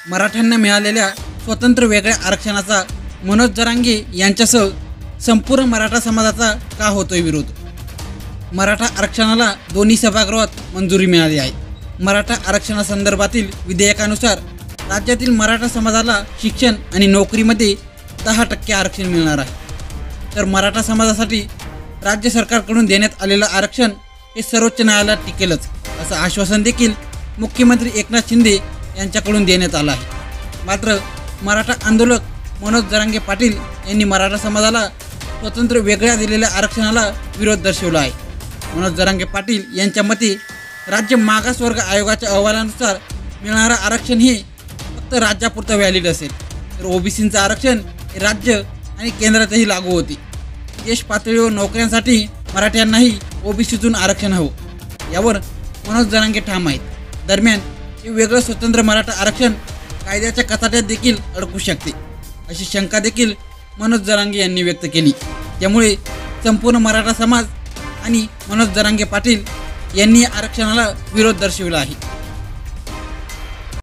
मराठ्यांना मिळालेल्या स्वतंत्र वेगळ्या आरक्षणाचा मनोज जरांगे यांच्यासह संपूर्ण मराठा समाजाचा का होतोय विरोध? मराठा आरक्षणाला दोन्ही सभागृहात मंजुरी मिळाली आहे. मराठा आरक्षणासंदर्भातील विधेयकानुसार राज्यातील मराठा समाजाला शिक्षण आणि नोकरीमध्ये 10% आरक्षण मिळणार आहे. तर मराठा समाजासाठी राज्य सरकारकडून देण्यात आलेलं आरक्षण हे सर्वोच्च न्यायालयात टिकेलच असं आश्वासन देखील मुख्यमंत्री एकनाथ शिंदे यांच्याकडून देण्यात आलं आहे. मात्र मराठा आंदोलक मनोज जरांगे पाटील यांनी मराठा समाजाला स्वतंत्र वेगळ्या दिलेल्या आरक्षणाला विरोध दर्शवला आहे. मनोज जरांगे पाटील यांच्या मते राज्य मागासवर्ग आयोगाच्या अहवालानुसार मिळणारं आरक्षण हे फक्त राज्यापुरतं व्हॅलिड असेल, तर ओबीसींचं आरक्षण हे राज्य आणि केंद्रातही लागू होते. देश पातळीवर नोकऱ्यांसाठी मराठ्यांनाही ओबीसीतून आरक्षण हवं, यावर मनोज जरांगे ठाम आहेत. दरम्यान हे वेगळं स्वतंत्र मराठा आरक्षण कायद्याच्या कचाट्यात देखील अडकू शकते अशी शंका देखील मनोज जरांगे यांनी व्यक्त केली. त्यामुळे संपूर्ण मराठा समाज आणि मनोज जरांगे पाटील यांनी आरक्षणाला विरोध दर्शविला आहे.